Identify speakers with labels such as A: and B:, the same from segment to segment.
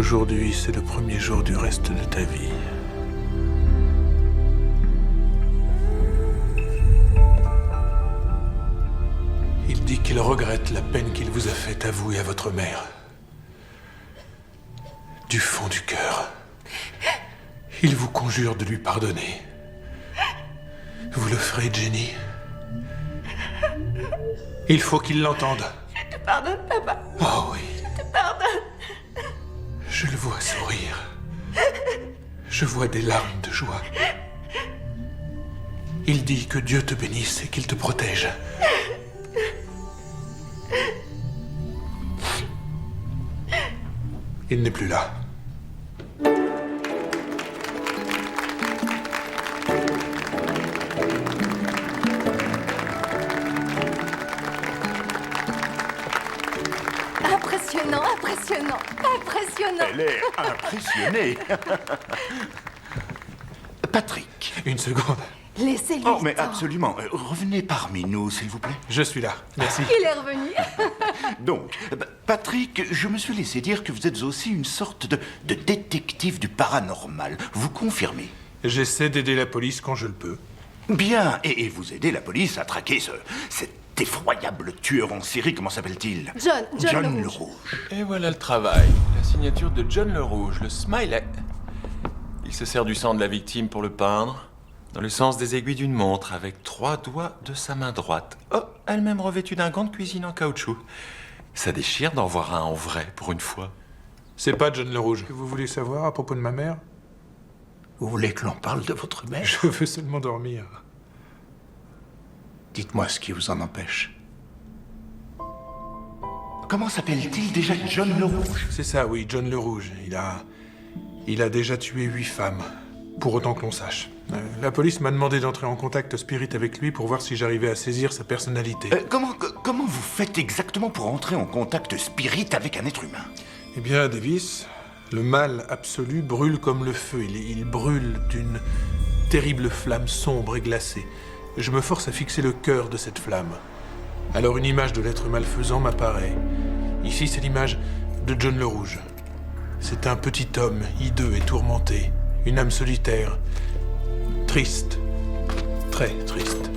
A: Aujourd'hui, c'est le premier jour du reste de ta vie. Il dit qu'il regrette la peine qu'il vous a faite à vous et à votre mère. Du fond du cœur. Il vous conjure de lui pardonner. Vous le ferez, Jenny. Il faut qu'il l'entende.
B: Je te pardonne, papa.
A: Oh oui.
B: Je te pardonne.
A: Je le vois sourire. Je vois des larmes de joie. Il dit que Dieu te bénisse et qu'il te protège. Il n'est plus là.
B: Impressionnant, impressionnant, impressionnant.
C: Elle est impressionnée. Patrick.
A: Une seconde.
B: Laissez-lui
C: Oh,
B: le
C: mais
B: temps.
C: absolument. Revenez parmi nous, s'il vous plaît.
A: Je suis là. Merci.
B: Il est revenu.
C: Donc, Patrick, je me suis laissé dire que vous êtes aussi une sorte de détective du paranormal. Vous confirmez?
A: J'essaie d'aider la police quand je le peux.
C: Bien. Et vous aidez la police à traquer cet effroyable tueur en série. Comment s'appelle-t-il?
B: John
C: le Rouge.
D: Et voilà le travail. La signature de John le Rouge, le smiley. Il se sert du sang de la victime pour le peindre, dans le sens des aiguilles d'une montre, avec 3 doigts de sa main droite. Oh, elle-même revêtue d'un gant de cuisine en caoutchouc. Ça déchire d'en voir un en vrai, pour une fois.
A: C'est pas John le Rouge. Que vous voulez savoir à propos de ma mère?
E: Vous voulez que l'on parle de votre mère?
A: Je veux seulement dormir.
E: Dites-moi ce qui vous en empêche.
C: Comment s'appelle-t-il déjà? John le Rouge.
A: C'est ça, oui, John le Rouge. Il a déjà tué 8 femmes. Pour autant que l'on sache. La police m'a demandé d'entrer en contact spirit avec lui pour voir si j'arrivais à saisir sa personnalité.
C: Comment vous faites exactement pour entrer en contact spirit avec un être humain?
A: Eh bien, Davis, le mal absolu brûle comme le feu. Il brûle d'une terrible flamme sombre et glacée. Je me force à fixer le cœur de cette flamme. Alors une image de l'être malfaisant m'apparaît. Ici, c'est l'image de John le Rouge. C'est un petit homme, hideux et tourmenté. Une âme solitaire. Triste. Très triste.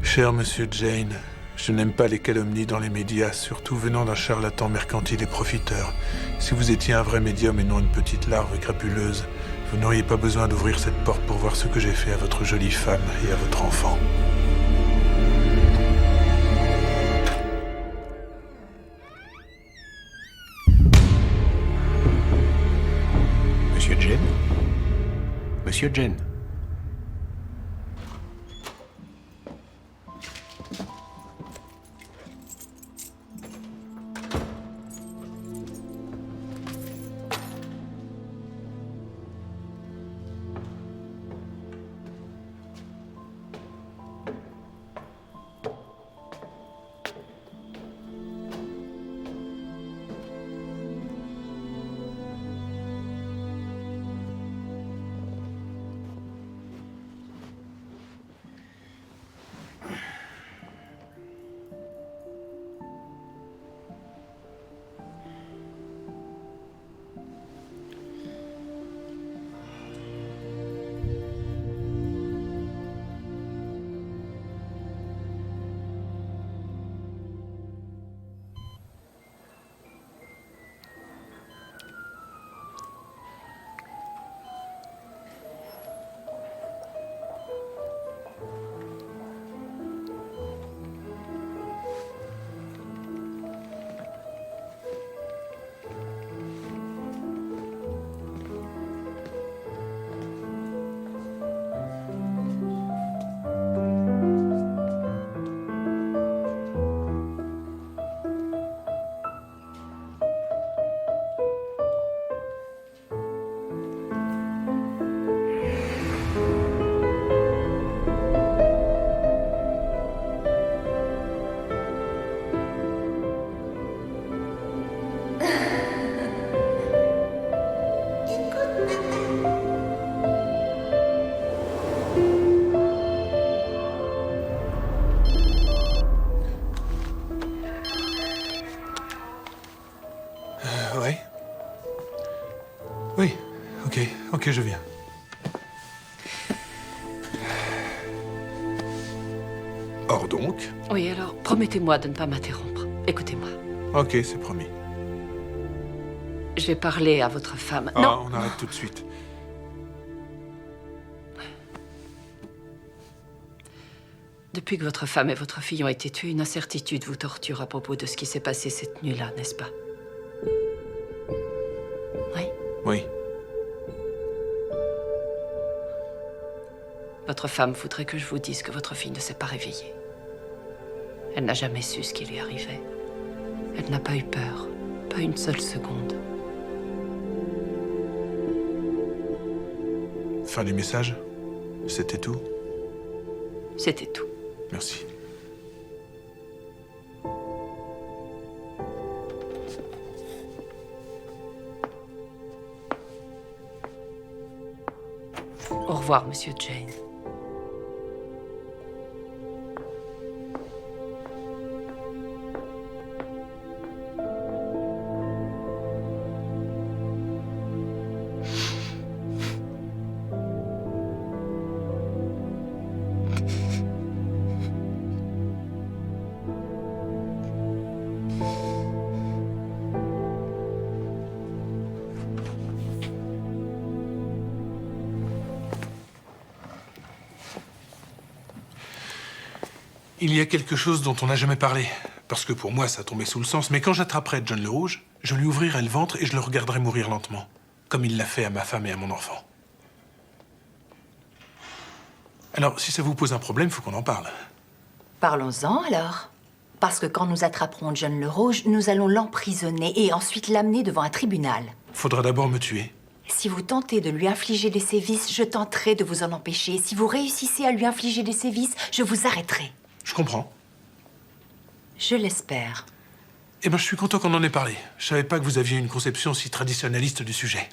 A: Cher monsieur Jane, je n'aime pas les calomnies dans les médias, surtout venant d'un charlatan mercantile et profiteur. Si vous étiez un vrai médium et non une petite larve crapuleuse, vous n'auriez pas besoin d'ouvrir cette porte pour voir ce que j'ai fait à votre jolie femme et à votre enfant.
E: Monsieur Jen? Monsieur Jen?
A: Oui, ok, je viens. Or donc?
F: Oui, alors, promettez-moi de ne pas m'interrompre. Écoutez-moi.
A: Ok, c'est promis.
F: Je vais parler à votre femme.
A: Ah,
F: Non,
A: on arrête tout de suite.
F: depuis que votre femme et votre fille ont été tuées, une incertitude vous torture à propos de ce qui s'est passé cette nuit-là, n'est-ce pas? Oui.
A: Oui.
F: Votre femme voudrait que je vous dise que votre fille ne s'est pas réveillée. Elle n'a jamais su ce qui lui arrivait. Elle n'a pas eu peur, pas une seule seconde.
A: Fin du message? C'était tout?
F: C'était tout.
A: Merci.
F: Au revoir, Monsieur Jane.
A: Il y a quelque chose dont on n'a jamais parlé. Parce que pour moi, ça tombait sous le sens. Mais quand j'attraperai John le Rouge, je lui ouvrirai le ventre et je le regarderai mourir lentement. Comme il l'a fait à ma femme et à mon enfant. Alors, si ça vous pose un problème, faut qu'on en parle.
B: Parlons-en alors. Parce que quand nous attraperons John le Rouge, nous allons l'emprisonner et ensuite l'amener devant un tribunal.
A: Faudra d'abord me tuer.
B: Si vous tentez de lui infliger des sévices, je tenterai de vous en empêcher. Si vous réussissez à lui infliger des sévices, je vous arrêterai.
A: Je comprends.
B: Je l'espère.
A: Eh ben, je suis content qu'on en ait parlé. Je savais pas que vous aviez une conception si traditionnaliste du sujet.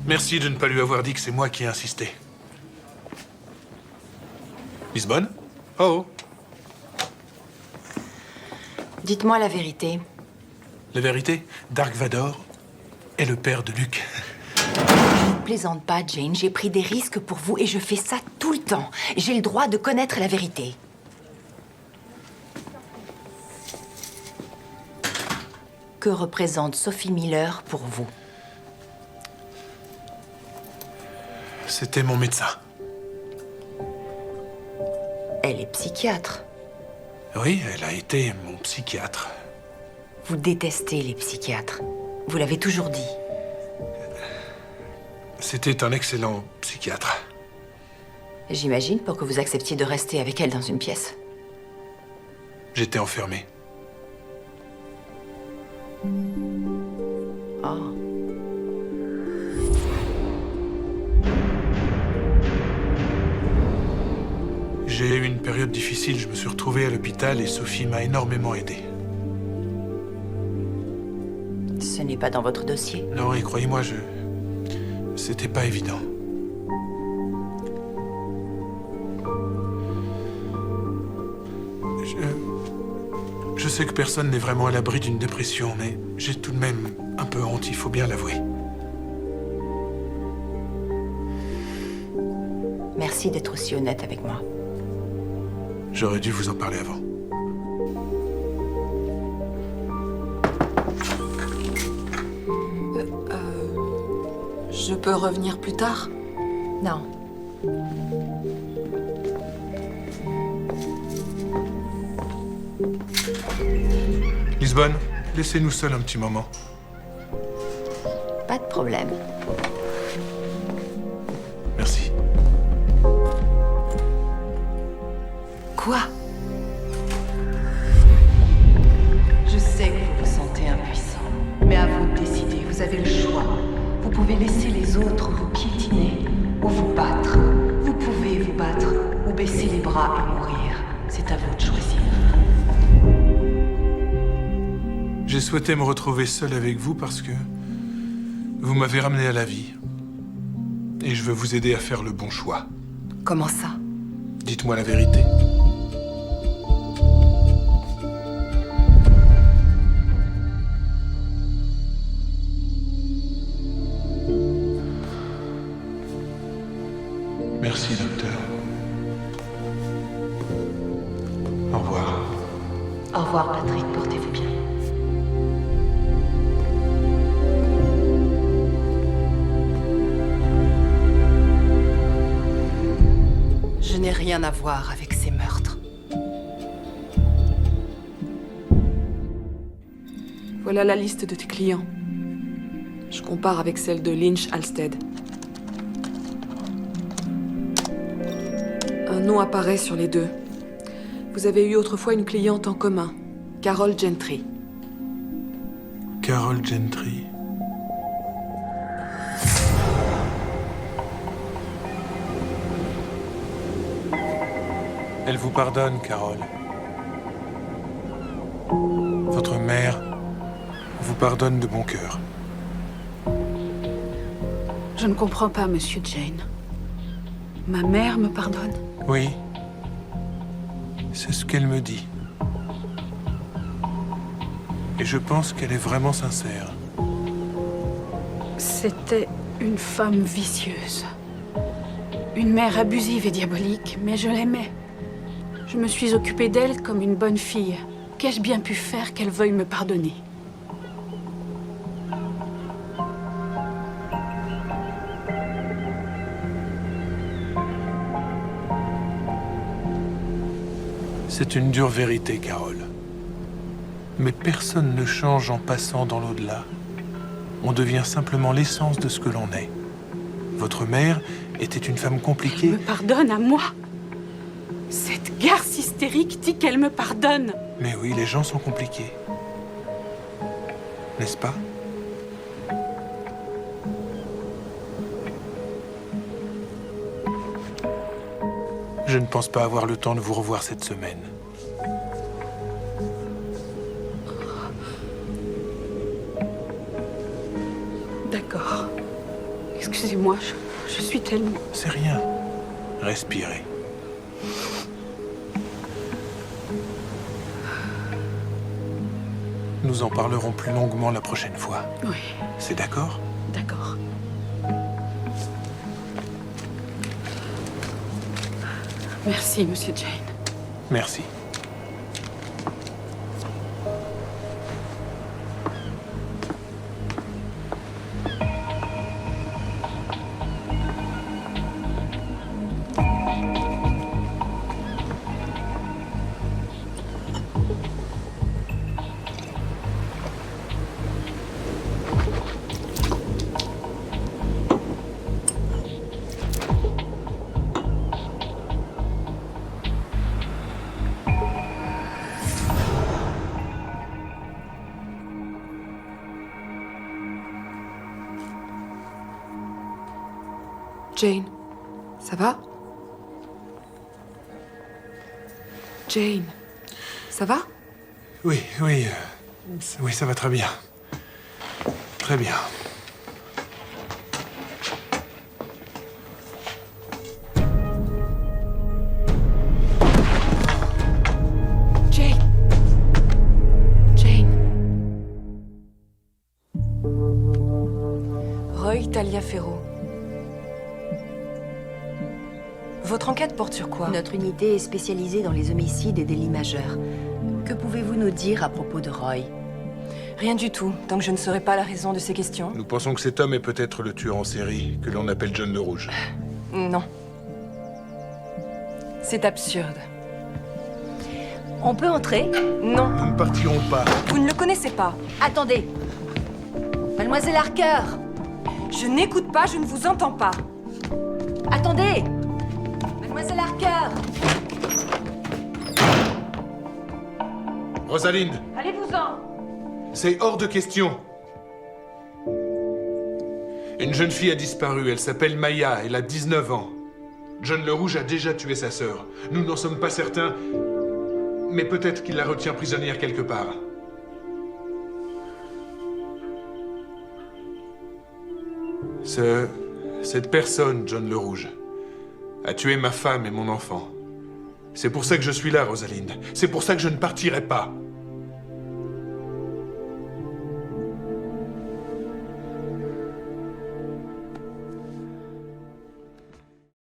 A: Merci de ne pas lui avoir dit que c'est moi qui ai insisté. Lisbonne? Oh.
B: Dites-moi la vérité.
A: La vérité, Dark Vador est le père de Luke.
B: Plaisante pas, Jane. J'ai pris des risques pour vous et je fais ça tout le temps. J'ai le droit de connaître la vérité. Que représente Sophie Miller pour vous?
A: C'était mon médecin.
B: Elle est psychiatre.
A: Oui, elle a été mon psychiatre.
B: Vous détestez les psychiatres. Vous l'avez toujours dit.
A: C'était un excellent psychiatre.
B: J'imagine pour que vous acceptiez de rester avec elle dans une pièce.
A: J'étais enfermé.
B: Oh.
A: J'ai eu une période difficile, je me suis retrouvé à l'hôpital et Sophie m'a énormément aidé.
B: Ce n'est pas dans votre dossier.
A: Non, et croyez-moi, c'était pas évident. Je sais que personne n'est vraiment à l'abri d'une dépression, mais j'ai tout de même un peu honte, il faut bien l'avouer.
B: Merci d'être aussi honnête avec moi.
A: J'aurais dû vous en parler avant.
G: Je peux revenir plus tard?
B: Non.
A: Lisbonne, laissez-nous seuls un petit moment.
B: Pas de problème.
A: Merci.
B: Quoi?
G: Je sais que vous vous sentez impuissant, mais à vous de décider, vous avez le choix. Vous pouvez laisser les autres vous piétiner ou vous battre. Vous pouvez vous battre ou baisser les bras et mourir. C'est à vous de choisir.
A: J'ai souhaité me retrouver seul avec vous parce que vous m'avez ramené à la vie. Et je veux vous aider à faire le bon choix.
B: Comment ça?
A: Dites-moi la vérité.
G: portez-vous bien.
F: Je n'ai rien à voir avec ces meurtres.
H: Voilà la liste de tes clients. Je compare avec celle de Lynch Halstead. Un nom apparaît sur les deux. Vous avez eu autrefois une cliente en commun, Carol Gentry.
A: Carol Gentry. Elle vous pardonne, Carol. Votre mère vous pardonne de bon cœur.
H: Je ne comprends pas, Monsieur Jane. Ma mère me pardonne?
A: Oui. C'est ce qu'elle me dit. Et je pense qu'elle est vraiment sincère.
H: C'était une femme vicieuse. Une mère abusive et diabolique, mais je l'aimais. Je me suis occupée d'elle comme une bonne fille. Qu'ai-je bien pu faire qu'elle veuille me pardonner?
A: C'est une dure vérité, Carole. Mais personne ne change en passant dans l'au-delà. On devient simplement l'essence de ce que l'on est. Votre mère était une femme compliquée.
H: Elle me pardonne à moi. Cette garce hystérique dit qu'elle me pardonne.
A: Mais oui, les gens sont compliqués. N'est-ce pas? Je ne pense pas avoir le temps de vous revoir cette semaine.
H: D'accord. Excusez-moi, je suis tellement...
A: C'est rien. Respirez. Nous en parlerons plus longuement la prochaine fois.
H: Oui,
A: C'est d'accord?
H: d'accord. Merci, Monsieur Jane.
A: Merci.
H: Jane, ça va? Jane, ça va?
A: Oui, oui. Oui, ça va très bien. Très bien.
H: Jane. Jane.
I: Roy Taliaferro. Votre enquête porte sur quoi?
B: Notre unité est spécialisée dans les homicides et délits majeurs. Que pouvez-vous nous dire à propos de Roy?
I: Rien du tout, tant que je ne saurai pas la raison de ces questions.
A: Nous pensons que cet homme est peut-être le tueur en série que l'on appelle John le Rouge.
I: Non. C'est absurde.
B: On peut entrer?
I: Non,
A: Nous ne partirons pas.
I: vous ne le connaissez pas.
B: Attendez. Mademoiselle Harker.
I: Je n'écoute pas, je ne vous entends pas.
B: Attendez. Mademoiselle Harker.
A: Rosalind,
H: Allez-vous-en.
A: c'est hors de question. Une jeune fille a disparu. Elle s'appelle Maya. Elle a 19 ans. John le Rouge a déjà tué sa sœur. Nous n'en sommes pas certains, mais peut-être qu'il la retient prisonnière quelque part. Cette personne, John le Rouge, a tué ma femme et mon enfant. C'est pour ça que je suis là, Rosalind. C'est pour ça que je ne partirai pas.